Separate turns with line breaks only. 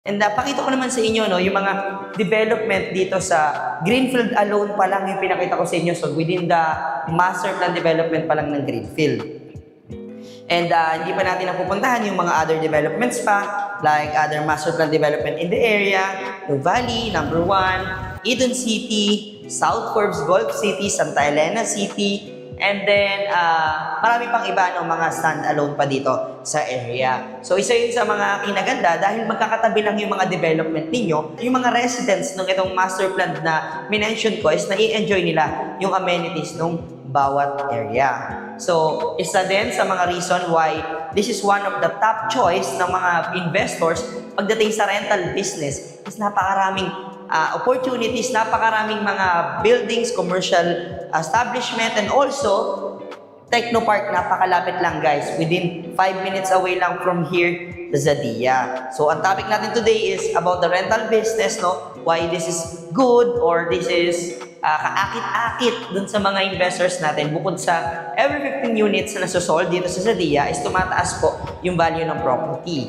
And pakita ko naman sa inyo no, yung mga development dito sa Greenfield alone pa lang yung pinakita ko sa inyo. So within the master plan development pa lang ng Greenfield. And hindi pa natin napupuntahan yung mga other developments pa, like other master plan development in the area, Nuvali, number 1, Eden City, South Forbes Gulf City, Santa Elena City, and then, marami pang iba, no, mga stand-alone pa dito sa area. So, isa yun sa mga kinaganda dahil magkakatabi lang yung mga development ninyo. Yung mga residents ng itong master plan na minention ko is na-i-enjoy nila yung amenities ng bawat area. So, isa din sa mga reason why this is one of the top choice ng mga investors pagdating sa rental business is napakaraming opportunities, napakaraming mga buildings, commercial establishment, and also Technopark, napakalapit lang guys. Within 5 minutes away lang from here, the Zadia. So, ang topic natin today is about the rental business, no? Why this is good or this is kaakit-akit dun sa mga investors natin. Bukod sa every 15 units na nasosold dito sa Zadia is tumataas po yung value ng property.